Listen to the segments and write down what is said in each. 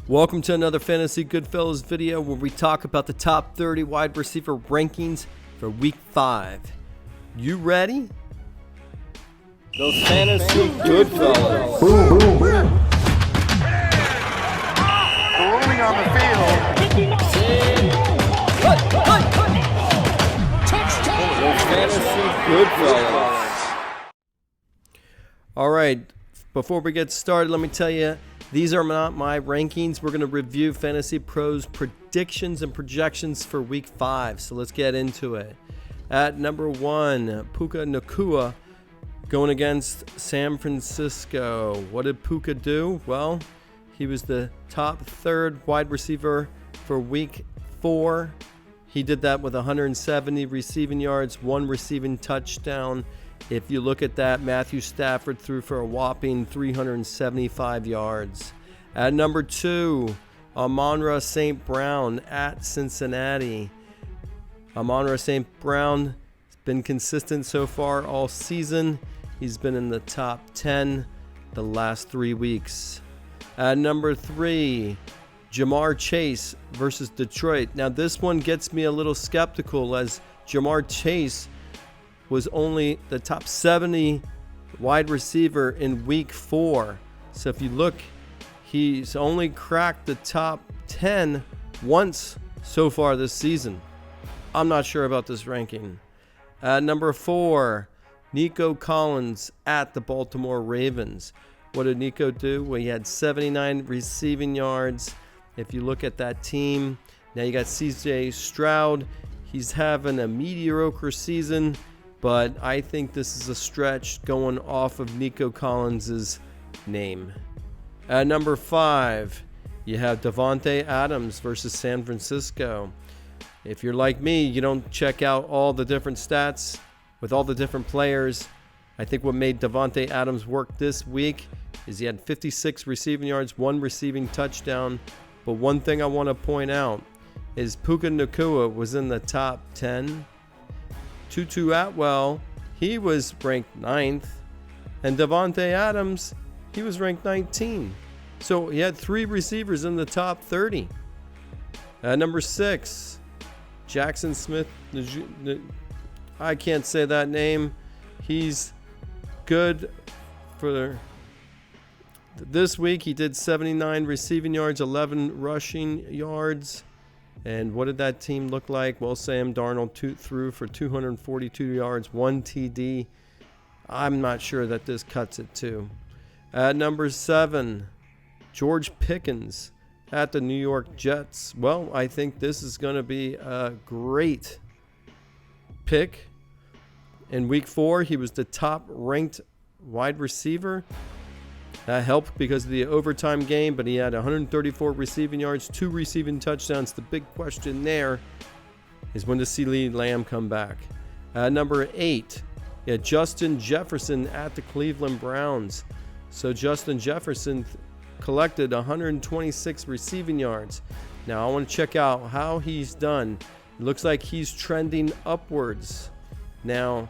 Welcome to another Fantasy Goodfellas video where we talk about the top 30 wide receiver rankings for Week 5. You ready? The Fantasy Goodfellas. Boom, boom, boom. Rolling on the field. The Fantasy Goodfellas. All right, before we get started, let me tell you, these are not my rankings. We're going to review Fantasy Pros predictions and projections for Week 5. So let's get into it. At number 1, Puka Nacua going against San Francisco. What did Puka do? Well, he was the top third wide receiver for Week 4. He did that with 170 receiving yards, 1 receiving touchdown. If you look at that, Matthew Stafford threw for a whopping 375 yards. At number 2, Amon-Ra St. Brown at Cincinnati. Amon-Ra St. Brown has been consistent so far all season. He's been in the top 10 the last 3 weeks. At number 3, Jamar Chase versus Detroit. Now this one gets me a little skeptical as Jamar Chase was only the top 70 wide receiver in Week 4. So if you look, he's only cracked the top 10 once so far this season. I'm not sure about this ranking. At number 4, Nico Collins at the Baltimore Ravens. What did Nico do? Well, he had 79 receiving yards. If you look at that team, now you got CJ Stroud. He's having a mediocre season, but I think this is a stretch going off of Nico Collins' name. At number 5, you have Davante Adams versus San Francisco. If you're like me, you don't check out all the different stats with all the different players. I think what made Davante Adams work this week is he had 56 receiving yards, 1 receiving touchdown. But one thing I want to point out is Puka Nacua was in the top 10. Tutu Atwell, he was ranked 9th. And Davante Adams, he was ranked 19. So he had 3 receivers in the top 30. At number 6, Jaxon Smith-Njigba. I can't say that name. He's good for this week. He did 79 receiving yards, 11 rushing yards. And what did that team look like? Well, Sam Darnold threw for 242 yards, 1 TD. I'm not sure that this cuts it too. At number 7, George Pickens at the New York Jets. Well, I think this is going to be a great pick. In Week 4, he was the top ranked wide receiver. That helped because of the overtime game, but he had 134 receiving yards, 2 receiving touchdowns. The big question there is when does CeeDee Lamb come back? Number 8, you had Justin Jefferson at the Cleveland Browns. So Justin Jefferson collected 126 receiving yards. Now I want to check out how he's done. It looks like he's trending upwards. Now,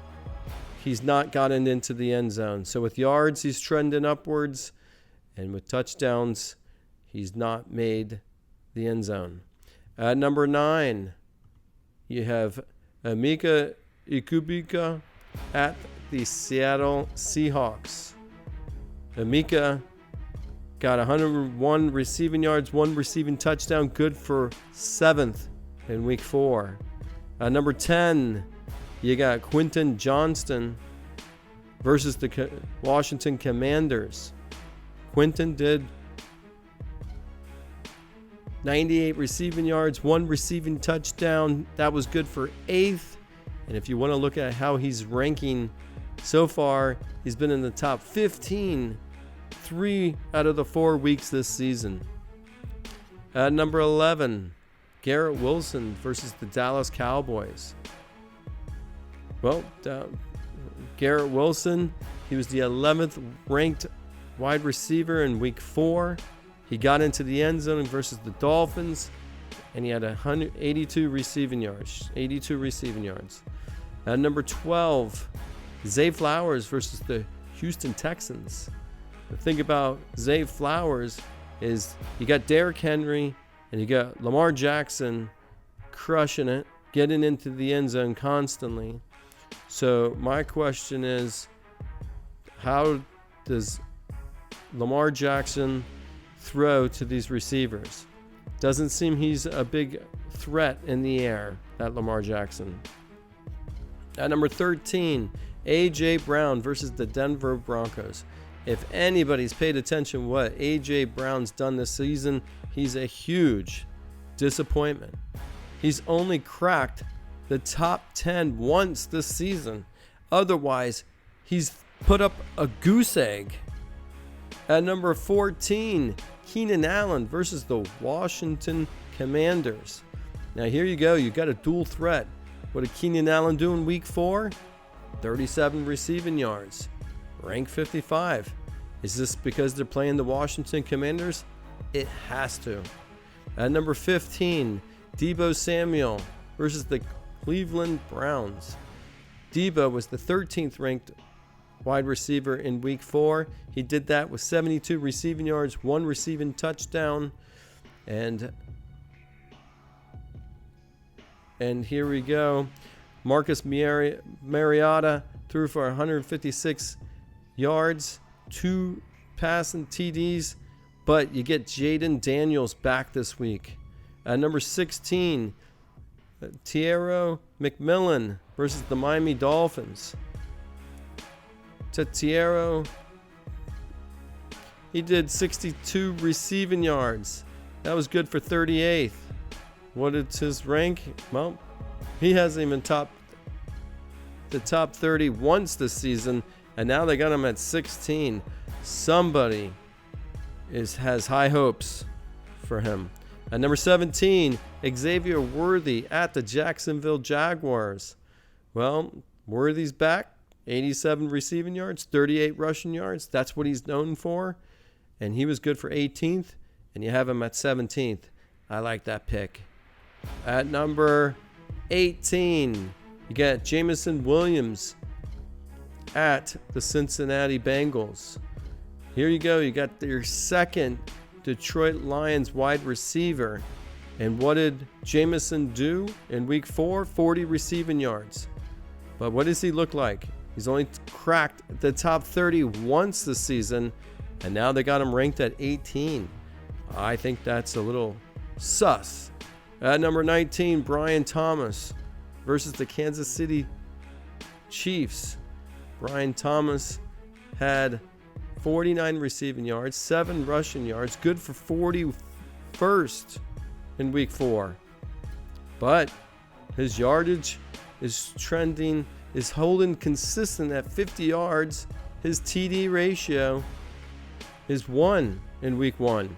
he's not gotten into the end zone. So with yards, he's trending upwards. And with touchdowns, he's not made the end zone. At number 9, you have Emeka Egbuka at the Seattle Seahawks. Emeka got 101 receiving yards, 1 receiving touchdown, good for 7th in Week 4. Number 10, you got Quentin Johnston versus the Washington Commanders. Quentin did 98 receiving yards, 1 receiving touchdown. That was good for 8th. And if you want to look at how he's ranking so far, he's been in the top 15 3 out of the 4 weeks this season. At number 11, Garrett Wilson versus the Dallas Cowboys. Well, Garrett Wilson, he was the 11th ranked wide receiver in Week 4. He got into the end zone versus the Dolphins, and he had 182 receiving yards. 82 receiving yards. At number 12, Zay Flowers versus the Houston Texans. The thing about Zay Flowers, is you got Derrick Henry and you got Lamar Jackson crushing it, getting into the end zone constantly. So my question is, how does Lamar Jackson throw to these receivers? Doesn't seem he's a big threat in the air, that Lamar Jackson. At number 13, A.J. Brown versus the Denver Broncos. If anybody's paid attention what A.J. Brown's done this season, he's a huge disappointment. He's only cracked the top 10 once this season. Otherwise, he's put up a goose egg. At number 14, Keenan Allen versus the Washington Commanders. Now here you go. You got a dual threat. What did Keenan Allen do in week 4? 37 receiving yards. Rank 55. Is this because they're playing the Washington Commanders? It has to. At number 15, Deebo Samuel versus the Cleveland Browns. Deebo was the 13th ranked wide receiver in week 4. He did that with 72 receiving yards, 1 receiving touchdown. And here we go. Marcus Mariota threw for 156 yards, 2 passing TDs, but you get Jaden Daniels back this week. Number 16, Tiero McMillan versus the Miami Dolphins. Tiero, he did 62 receiving yards. That was good for 38th. What is his rank? Well, he hasn't even topped the top 30 once this season, and now they got him at 16. Somebody has high hopes for him. At number 17, Xavier Worthy at the Jacksonville Jaguars. Well, Worthy's back. 87 receiving yards, 38 rushing yards. That's what he's known for. And he was good for 18th, and you have him at 17th. I like that pick. At number 18, you got Jameson Williams at the Cincinnati Bengals. Here you go. You got your second Detroit Lions wide receiver. And what did Jameson do in week 4? 40 receiving yards. But what does he look like? He's only cracked the top 30 once this season, and now they got him ranked at 18. I think that's a little sus. At number 19, Brian Thomas versus the Kansas City Chiefs. Brian Thomas had 49 receiving yards, 7 rushing yards, good for 41st in week 4. But his yardage is trending, is holding consistent at 50 yards. His TD ratio is 1 in week 1,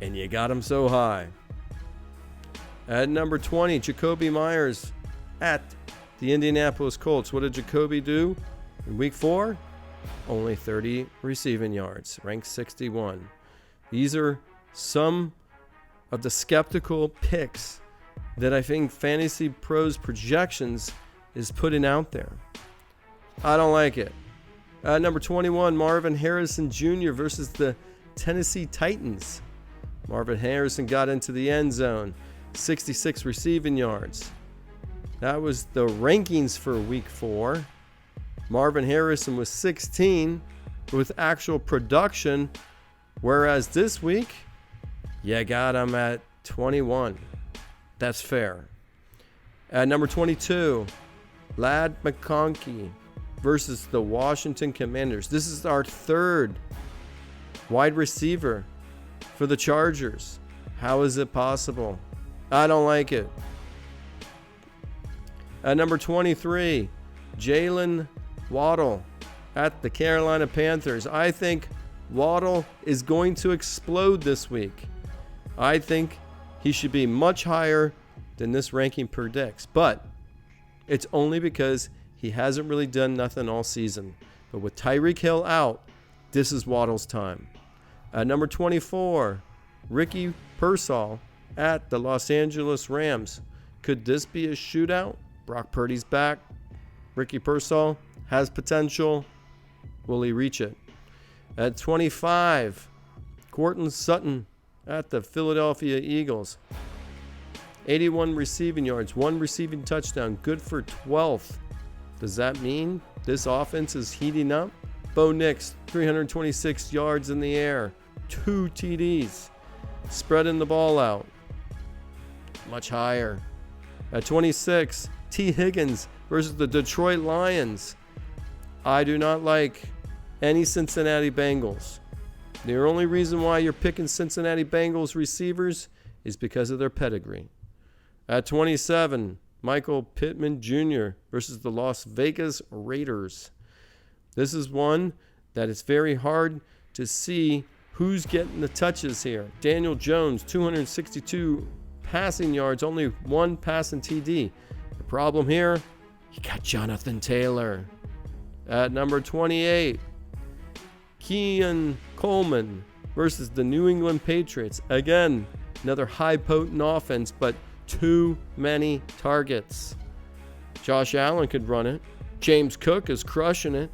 and you got him so high. At number 20, Jacoby Myers at the Indianapolis Colts. What did Jacoby do in week 4? Only 30 receiving yards, ranked 61. These are some of the skeptical picks that I think Fantasy Pros Projections is putting out there. I don't like it. Number 21, Marvin Harrison Jr. versus the Tennessee Titans. Marvin Harrison got into the end zone, 66 receiving yards. That was the rankings for week 4. Marvin Harrison was 16 with actual production, whereas this week, you got him at 21. That's fair. At number 22, Ladd McConkey versus the Washington Commanders. This is our third wide receiver for the Chargers. How is it possible? I don't like it. At number 23, Jalen Waddle at the Carolina Panthers. I think Waddle is going to explode this week. I think he should be much higher than this ranking predicts, but it's only because he hasn't really done nothing all season. But with Tyreek Hill out, this is Waddle's time. At number 24, Ricky Pearsall at the Los Angeles Rams. Could this be a shootout? Brock Purdy's back. Ricky Pearsall has potential. Will he reach it? At 25, Courtland Sutton at the Philadelphia Eagles. 81 receiving yards, 1 receiving touchdown, good for 12th. Does that mean this offense is heating up? Bo Nix, 326 yards in the air, 2 TDs, spreading the ball out. Much higher. At 26, T. Higgins versus the Detroit Lions. I do not like any Cincinnati Bengals. The only reason why you're picking Cincinnati Bengals receivers is because of their pedigree. At 27, Michael Pittman Jr. versus the Las Vegas Raiders. This is one that it's very hard to see who's getting the touches here. Daniel Jones, 262 passing yards, only 1 passing TD. The problem here, you got Jonathan Taylor. At number 28, Keenan Coleman versus the New England Patriots. Again, another high potent offense, but too many targets. Josh Allen could run it. James Cook is crushing it.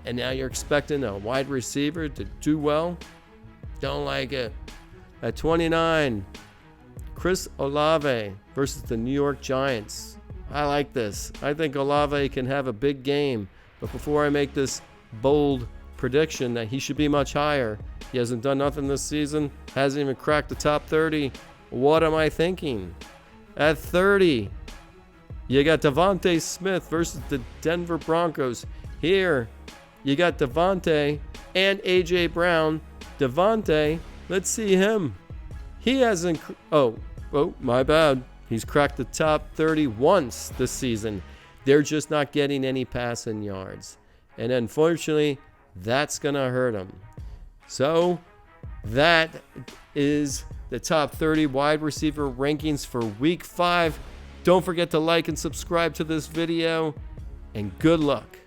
And now you're expecting a wide receiver to do well? Don't like it. At 29, Chris Olave versus the New York Giants. I like this. I think Olave can have a big game. But before I make this bold prediction that he should be much higher, he hasn't done nothing this season, hasn't even cracked the top 30. What am I thinking? At 30, you got Davante Smith versus the Denver Broncos. Here, you got Davante and A.J. Brown. Davante, let's see him. He hasn't... Oh, my bad. He's cracked the top 30 once this season. They're just not getting any passing yards. And unfortunately, that's going to hurt him. So, that is the top 30 wide receiver rankings for Week 5. Don't forget to like and subscribe to this video. And good luck.